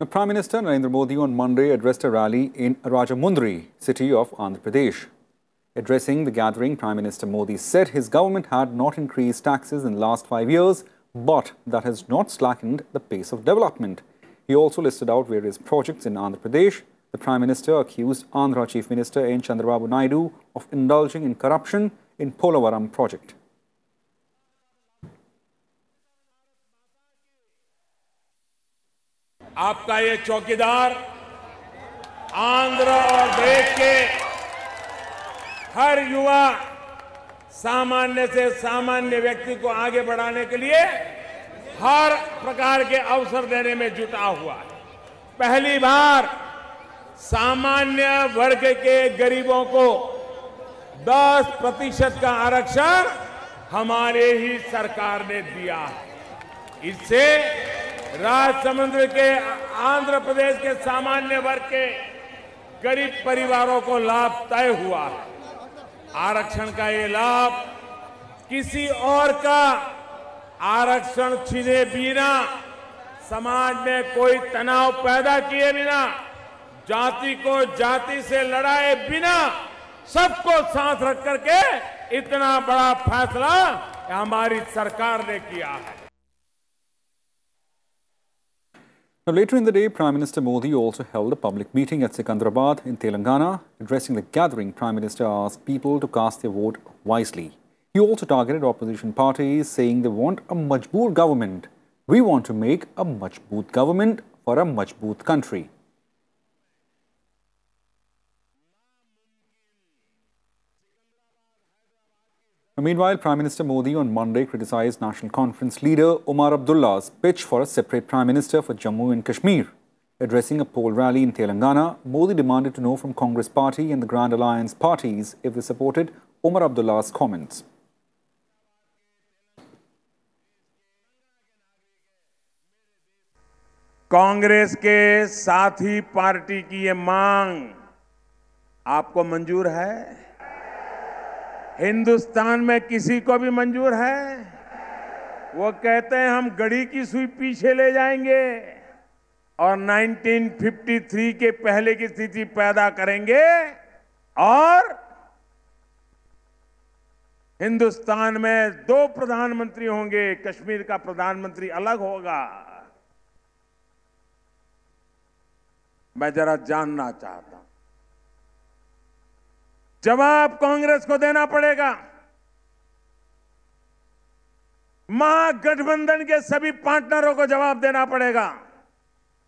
The Prime Minister Narendra Modi on Monday addressed a rally in Rajamundry, city of Andhra Pradesh. Addressing the gathering, Prime Minister Modi said his government had not increased taxes in the last 5 years, but that has not slackened the pace of development. He also listed out various projects in Andhra Pradesh. The Prime Minister accused Andhra Chief Minister N. Chandrababu Naidu of indulging in corruption in Polavaram project. आपका ये चौकीदार आंध्र और देश के हर युवा सामान्य से सामान्य व्यक्ति को आगे बढ़ाने के लिए हर प्रकार के अवसर देने में जुटा हुआ है। पहली बार सामान्य वर्ग के गरीबों को 10% का आरक्षण हमारे ही सरकार ने दिया है। इससे राजसमंद के आंध्र प्रदेश के सामान्य वर्ग के गरीब परिवारों को लाभ तय हुआ है। आरक्षण का ये लाभ किसी और का आरक्षण छीने बिना, समाज में कोई तनाव पैदा किए बिना, जाति को जाति से लड़ाए बिना सबको साथ रख करके इतना बड़ा फैसला हमारी सरकार ने किया है। Now, later in the day, Prime Minister Modi also held a public meeting at Secunderabad in Telangana. Addressing the gathering, Prime Minister asked people to cast their vote wisely. He also targeted opposition parties, saying they want a majboor government. We want to make a majboot government for a majboot country. Meanwhile, Prime Minister Modi on Monday criticized National Conference leader Omar Abdullah's pitch for a separate Prime Minister for Jammu and Kashmir. Addressing a poll rally in Telangana, Modi demanded to know from Congress Party and the Grand Alliance parties if they supported Omar Abdullah's comments. Congress के साथी party की ये मांग आपको मंजूर है? हिंदुस्तान में किसी को भी मंजूर है? वो कहते हैं हम घड़ी की सुई पीछे ले जाएंगे और 1953 के पहले की स्थिति पैदा करेंगे और हिंदुस्तान में 2 प्रधानमंत्री होंगे, कश्मीर का प्रधानमंत्री अलग होगा। मैं जरा जानना चाहता हूं, जवाब कांग्रेस को देना पड़ेगा। महागठबंधन के सभी पार्टनरों को जवाब देना पड़ेगा।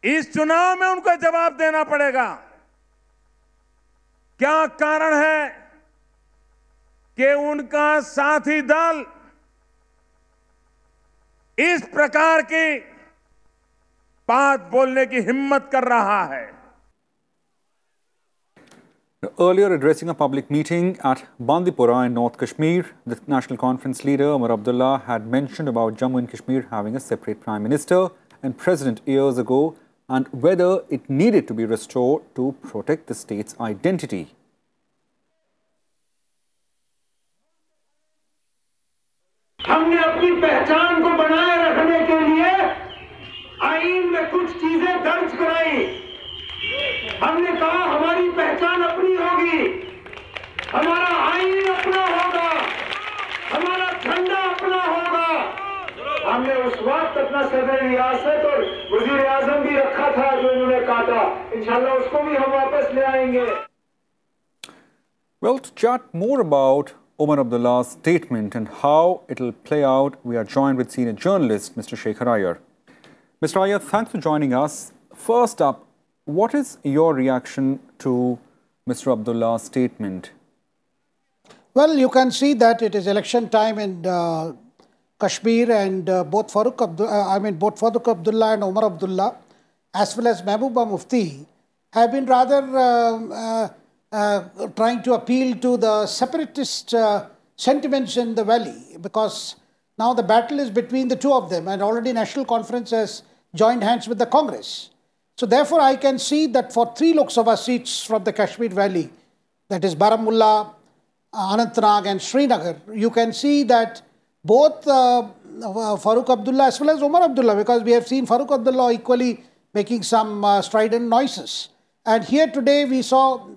इस चुनाव में उनको जवाब देना पड़ेगा। क्या कारण है कि उनका साथी दल इस प्रकार की बात बोलने की हिम्मत कर रहा है? Earlier addressing a public meeting at Bandipora in North Kashmir, the National Conference leader Omar Abdullah had mentioned about Jammu and Kashmir having a separate Prime Minister and President years ago and whether it needed to be restored to protect the state's identity. हमने अपनी पहचान को बनाए रखने के लिए आईन में कुछ चीजें दर्ज कराई। हमने कहा हमारी पहचान अपनी होगी, हमारा आईन अपना होगा, हमारा झंडा अपना होगा। हमने उस वक्त अपना सदर रियासत और वजीर आजम भी रखा था जो इन्होंने काटा। इंशाल्लाह उसको भी हम वापस ले आएंगे। Well, to chat more about Omar Abdullah's statement and how it will play out, we are joined with senior journalist Mr. Shekhar Iyer. Mr. Iyer, thanks for joining us. First up, what is your reaction to Mr. Abdullah's statement? Well, you can see that it is election time in Kashmir, and both Farooq Abdullah and Omar Abdullah, as well as Mehbooba Mufti, have been rather trying to appeal to the separatist sentiments in the valley, because now the battle is between the two of them, and already National Conference has joined hands with the Congress. So therefore, I can see that for 3 Lok Sabha seats from the Kashmir Valley, that is Baramulla, Anantnag and Srinagar, you can see that both Farooq Abdullah as well as Omar Abdullah, because we have seen Farooq Abdullah equally making some strident noises. And here today we saw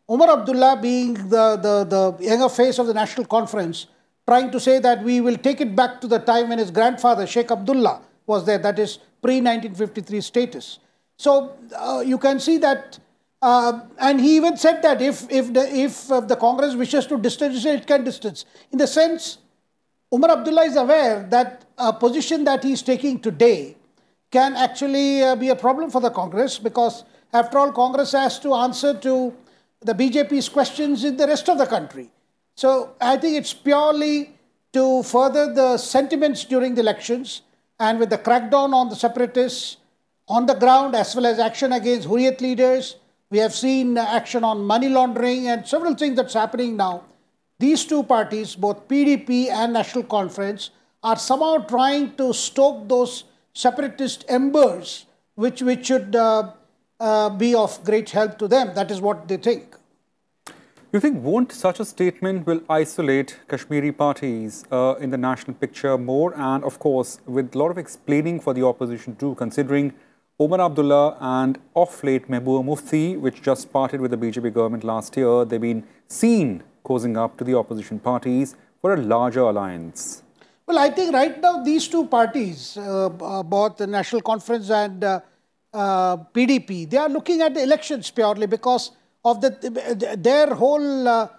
Umar Abdullah, being the younger face of the National Conference, trying to say that we will take it back to the time when his grandfather, Sheikh Abdullah, was there, that is pre-1953 status. So you can see that, and he even said that if the Congress wishes to distance, it can distance. In the sense, Umar Abdullah is aware that a position that he is taking today can actually be a problem for the Congress, because after all, Congress has to answer to the BJP's questions in the rest of the country. So I think it's purely to further the sentiments during the elections, and with the crackdown on the separatists on the ground, as well as action against Hurriyat leaders, we have seen action on money laundering and several things that's happening now. These two parties, both PDP and National Conference, are somehow trying to stoke those separatist embers, which should be of great help to them. That is what they think. You think won't such a statement will isolate Kashmiri parties in the national picture more? And of course, with a lot of explaining for the opposition too, considering Omar Abdullah and off late Mehbooba Mufti, which just parted with the BJP government last year, they've been seen cozying up to the opposition parties for a larger alliance. Well, I think right now these two parties, both the National Conference and PDP, they are looking at the elections purely because of their whole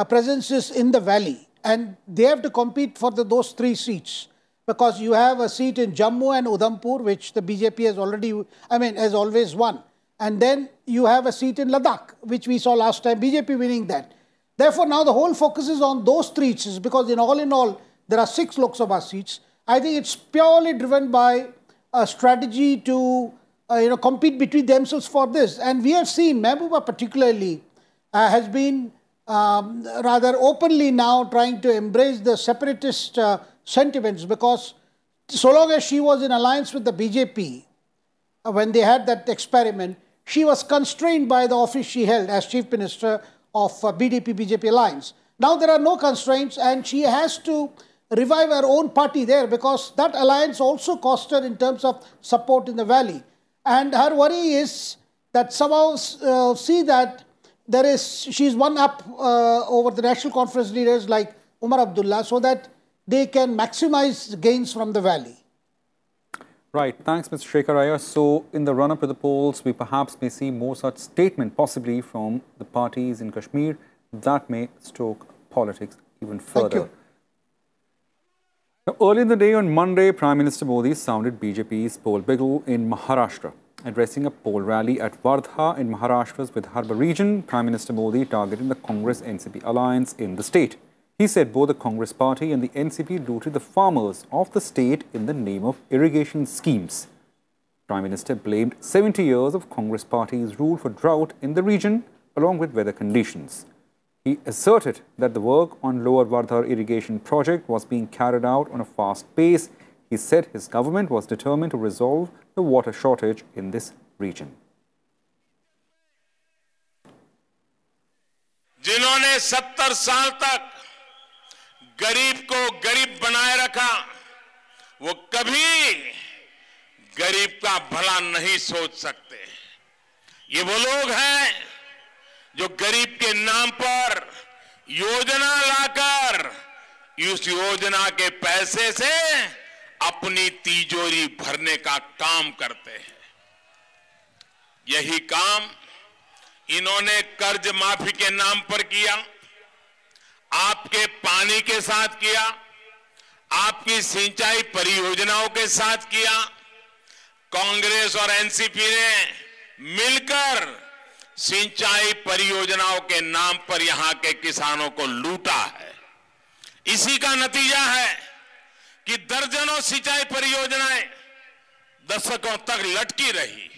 presence is in the valley, and they have to compete for those 3 seats, because you have a seat in Jammu and Udhampur, which the BJP has always won, and then you have a seat in Ladakh, which we saw last time, BJP winning that. Therefore, now the whole focus is on those 3 seats, because in all, there are 6 Lok Sabha seats. I think it's purely driven by a strategy to compete between themselves for this. And we have seen Mehbooba particularly has been rather openly now trying to embrace the separatist sentiments, because so long as she was in alliance with the BJP, when they had that experiment, she was constrained by the office she held as Chief Minister of BDP-BJP alliance. Now there are no constraints, and she has to revive her own party there, because that alliance also cost her in terms of support in the valley. And her worry is that somehow see that she's one up over the National Conference leaders like Umar Abdullah, so that they can maximize gains from the valley. Right. Thanks, Mr. Shekhar Iyer. So, in the run-up to the polls, we perhaps may see more such statement possibly from the parties in Kashmir that may stoke politics even further. Thank you. Now, early in the day on Monday, Prime Minister Modi sounded BJP's poll bugle in Maharashtra. Addressing a poll rally at Wardha in Maharashtra's Vidarbha region, Prime Minister Modi targeted the Congress-NCP alliance in the state. He said both the Congress party and the NCP looted the farmers of the state in the name of irrigation schemes. Prime Minister blamed 70 years of Congress party's rule for drought in the region, along with weather conditions. He asserted that the work on Lower Wardha irrigation project was being carried out on a fast pace. He said his government was determined to resolve the water shortage in this region. जिन्होंने 70 साल तक गरीब को गरीब बनाए रखा, वो कभी गरीब का भला नहीं सोच सकते। ये वो लोग हैं जो गरीब के नाम पर योजना लाकर उस योजना के पैसे से अपनी तिजोरी भरने का काम करते हैं। यही काम इन्होंने कर्ज माफी के नाम पर किया, आपके पानी के साथ किया, आपकी सिंचाई परियोजनाओं के साथ किया। कांग्रेस और एनसीपी ने मिलकर सिंचाई परियोजनाओं के नाम पर यहां के किसानों को लूटा है। इसी का नतीजा है कि दर्जनों सिंचाई परियोजनाएं दशकों तक लटकी रही।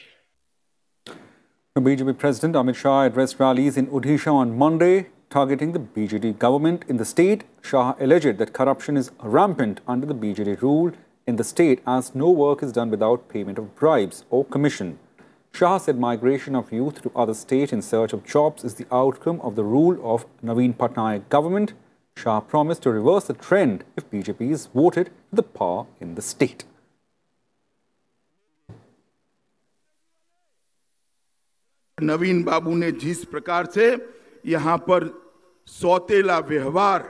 BJP President Amit Shah addressed rallies in Odisha on Monday, targeting the BJP government in the state. Shah alleged that corruption is rampant under the BJP rule in the state, as no work is done without payment of bribes or commission. Shah said migration of youth to other states in search of jobs is the outcome of the rule of Naveen Patnaik government. Shah promised to reverse the trend if BJP is voted to the power in the state. नवीन बाबू ने जिस प्रकार से यहाँ पर सौतेला व्यवहार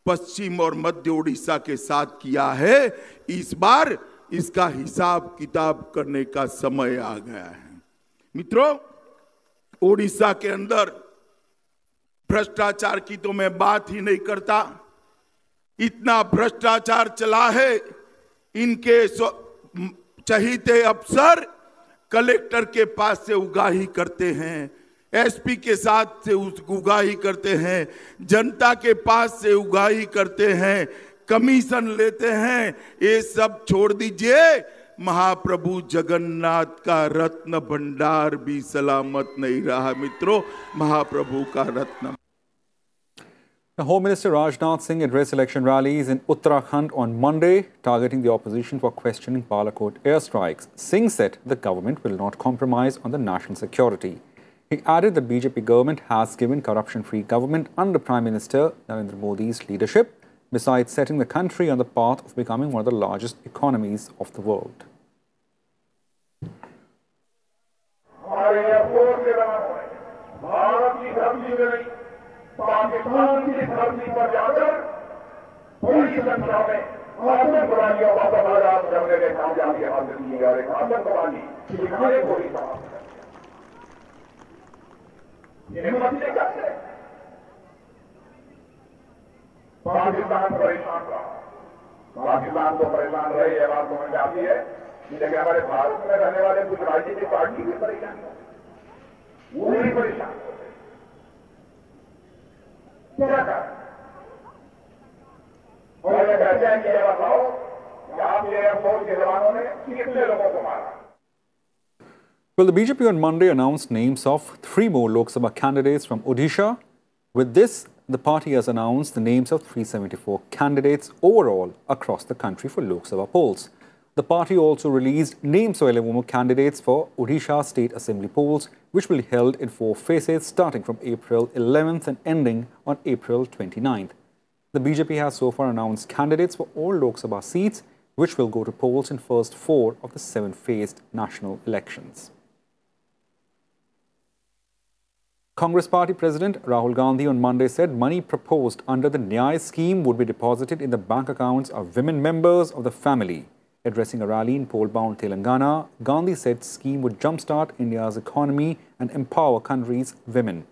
पश्चिम और मध्य उड़ीसा के साथ किया है, इस बार इसका हिसाब किताब करने का समय आ गया है। मित्रों, उड़ीसा के अंदर भ्रष्टाचार की तो मैं बात ही नहीं करता। इतना भ्रष्टाचार चला है, इनके चहीते अफसर कलेक्टर के पास से उगाही करते हैं, एसपी के साथ से उगाही करते हैं, जनता के पास से उगाही करते हैं, कमीशन लेते हैं। ये सब छोड़ दीजिए, महाप्रभु जगन्नाथ का रत्न भंडार भी सलामत नहीं रहा। मित्रों, महाप्रभु का रत्न। The Home Minister Rajnath Singh addressed election rallies in Uttarakhand on Monday, targeting the opposition for questioning Balakot airstrikes. Singh said the government will not compromise on the national security. He added that BJP government has given corruption-free government under Prime Minister Narendra Modi's leadership, besides setting the country on the path of becoming one of the largest economies of the world. Pakistan की धरती पर जाकर बड़ी संख्या में आतंकवादियों का बगावत करने के कामयाबी हासिल की और एक आतंकवादी ठिकाने को ही समाप्त कर हिम्मत नहीं करते। पाकिस्तान परेशान रहा, पाकिस्तान तो परेशान रहे, ये बात समझ में आती है। लेकिन हमारे भारत में रहने वाले कुछ राजनीतिक पार्टी भी परेशान है, वो भी परेशान है। क्या कर और ये कहते हैं कि ये बताओ कि आप ये एयरफोर्स के जवानों ने कितने लोगों को मारा? Well, the BJP on Monday announced names of 3 more Lok Sabha candidates from Odisha. With this, the party has announced the names of 374 candidates overall across the country for Lok Sabha polls. The party also released names of 11 more candidates for Odisha State Assembly polls, which will be held in 4 phases starting from April 11th and ending on April 29th. The BJP has so far announced candidates for all Lok Sabha seats, which will go to polls in first 4 of the 7-phased national elections. Congress Party President Rahul Gandhi on Monday said money proposed under the Nyay scheme would be deposited in the bank accounts of women members of the family. Addressing a rally in poll-bound Telangana, Gandhi said scheme would jumpstart India's economy and empower country's women.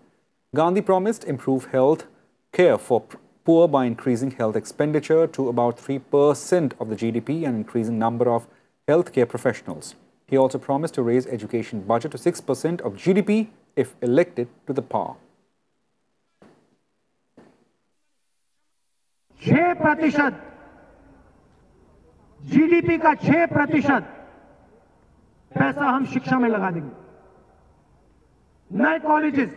Gandhi promised improve health care for poor by increasing health expenditure to about 3% of the GDP and increasing number of healthcare professionals. He also promised to raise education budget to 6% of GDP if elected to the power. 6% GDP का 6% पैसा हम शिक्षा में लगा देंगे। नए colleges,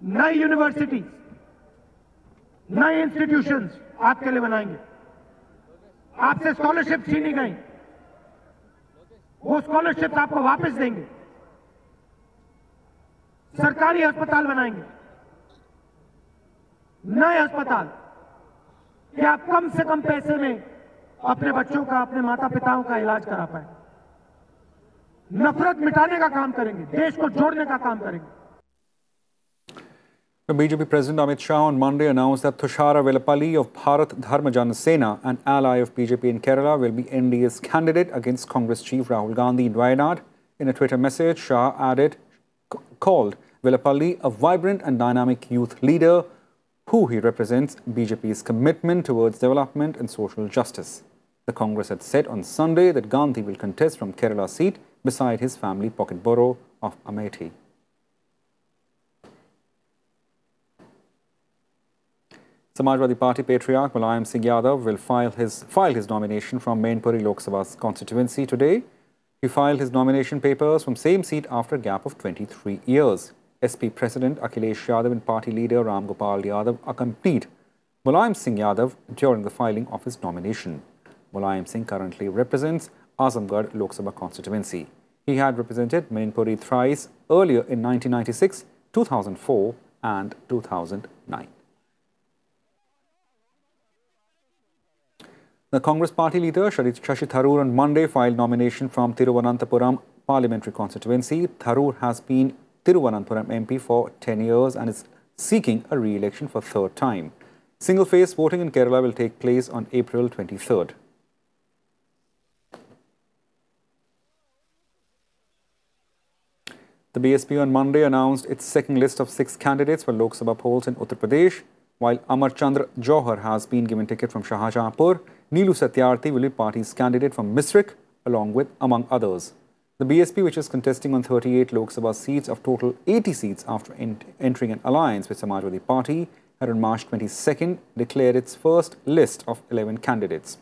नई universities, नए इंस्टीट्यूशंस आपके लिए बनाएंगे। आपसे स्कॉलरशिप छीनी गई, वो स्कॉलरशिप आपको वापस देंगे। सरकारी अस्पताल बनाएंगे, नए अस्पताल कि आप कम से कम पैसे में अपने बच्चों का, अपने माता पिताओं का इलाज करा पाए। नफरत मिटाने का काम करेंगे, देश को जोड़ने का काम करेंगे। The BJP President Amit Shah on Monday announced that Tushara Velapalli of Bharat Dharma Jana Sena, an ally of BJP in Kerala, will be NDA's candidate against Congress chief Rahul Gandhi in Wayanad. In a Twitter message, Shah called Velapalli a vibrant and dynamic youth leader who he represents BJP's commitment towards development and social justice. The Congress had said on Sunday that Gandhi will contest from Kerala seat beside his family pocket borough of Amethi. Samajwadi Party patriarch Mulayam Singh Yadav will file his nomination from Mainpuri Lok Sabha constituency today. He filed his nomination papers from same seat after a gap of 23 years. SP President Akhilesh Yadav and party leader Ram Gopal Yadav accompanied Mulayam Singh Yadav during the filing of his nomination. Mulayam Singh currently represents Azamgarh Lok Sabha constituency. He had represented Mainpuri thrice earlier in 1996, 2004 and 2009. The Congress party leader Shashi Tharoor on Monday filed nomination from Thiruvananthapuram parliamentary constituency. Tharoor has been Thiruvananthapuram MP for 10 years and is seeking a re-election for third time. Single-phase voting in Kerala will take place on April 23rd. The BSP on Monday announced its second list of 6 candidates for Lok Sabha polls in Uttar Pradesh. While Amar Chandra Johar has been given ticket from Shahjahanpur, Neelu Satyarthi will be party's candidate from Misrik, along with among others. The BSP, which is contesting on 38 Lok Sabha seats of total 80 seats after entering an alliance with Samajwadi Party, had on March 22nd declared its first list of 11 candidates.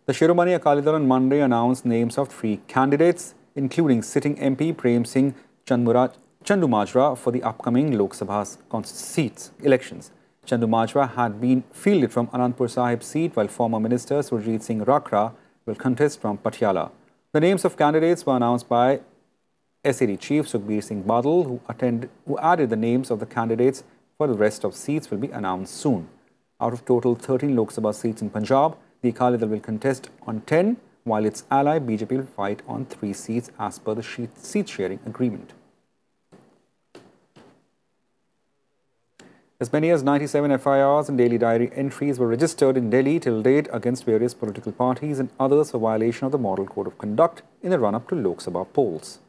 The Shiromani Akali Dal on Monday announced names of 3 candidates, including sitting MP Prem Singh Chandumajra for the upcoming Lok Sabha seats elections. Chandumajra had been fielded from Anandpur Sahib seat, while former Minister Surjit Singh Rakra will contest from Patiala. The names of candidates were announced by SAD Chief Sukhbir Singh Badal, who added the names of the candidates for the rest of seats will be announced soon. Out of total 13 Lok Sabha seats in Punjab, the Akali Dal will contest on 10, while its ally BJP will fight on 3 seats as per the seat-sharing agreement. As many as 97 FIRs and daily diary entries were registered in Delhi till date against various political parties and others for violation of the Model Code of Conduct in the run-up to Lok Sabha polls.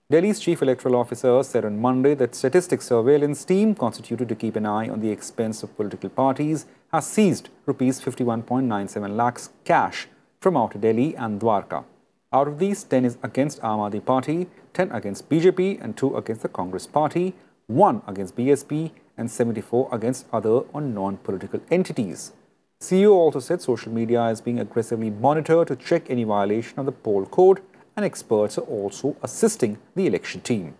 Delhi's Chief Electoral Officer said on Monday that statistics surveillance team constituted to keep an eye on the expense of political parties has seized Rs 51.97 lakhs cash from Outer Delhi and Dwarka. Out of these, 10 is against Aam Aadmi Party, 10 against BJP and 2 against the Congress Party, 1 against BSP and 74 against other or non-political entities. CEO also said social media is being aggressively monitored to check any violation of the poll code, and experts are also assisting the election team.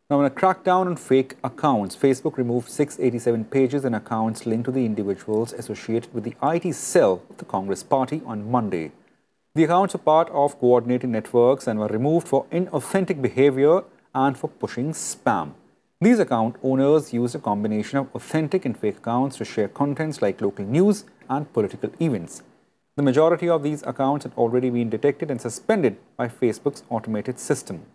Now, in a crackdown on fake accounts, Facebook removed 687 pages and accounts linked to the individuals associated with the IT cell of the Congress Party on Monday. The accounts are part of coordinated networks and were removed for inauthentic behavior and for pushing spam. These account owners used a combination of authentic and fake accounts to share contents like local news and political events. The majority of these accounts had already been detected and suspended by Facebook's automated system.